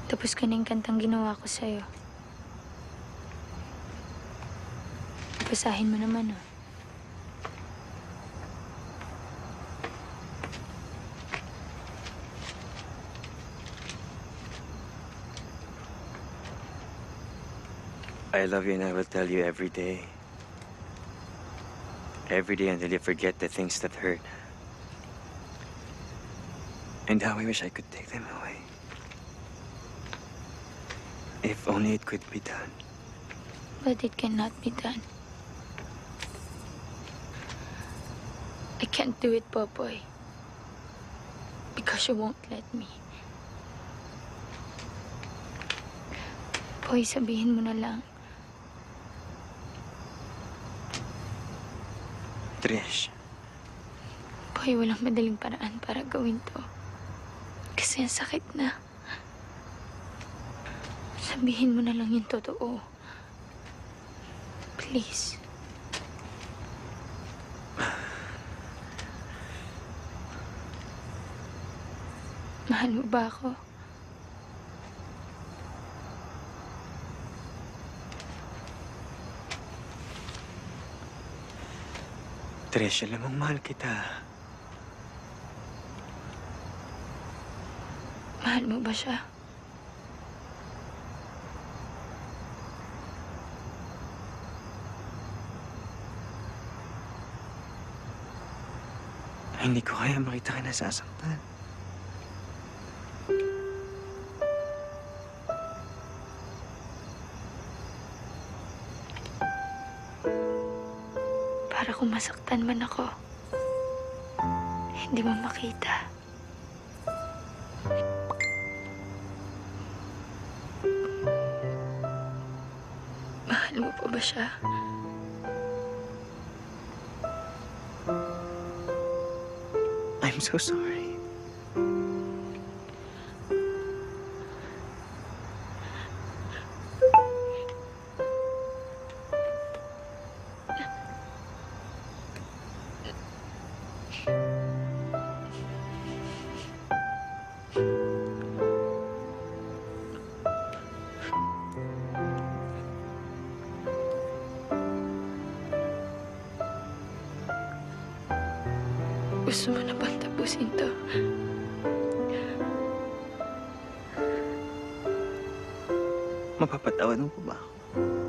Tapos ka na yung kantang ginawa ko sa'yo. Basahin mo naman, oh. I love you and I will tell you every day. Every day until you forget the things that hurt. And how I wish I could take them away. If only it could be done. But it cannot be done. I can't do it, Popoy. Because you won't let me. Poy, sabihin mo na lang. Trish. Poy, walang madaling paraan para gawin to. Kasi ang sakit na. Sabihin mo na lang yung totoo. Please. Mahal mo ba ako? Trish, alam mong mahal kita. Mahal mo ba siya? Hindi ko kaya makita ka nasasaktan. Para kung masaktan man ako, hindi mo makita. Mahal mo pa ba siya? I'm so sorry. Gusto mo na bang tapusin to? Mapapatawad mo pa ba ako?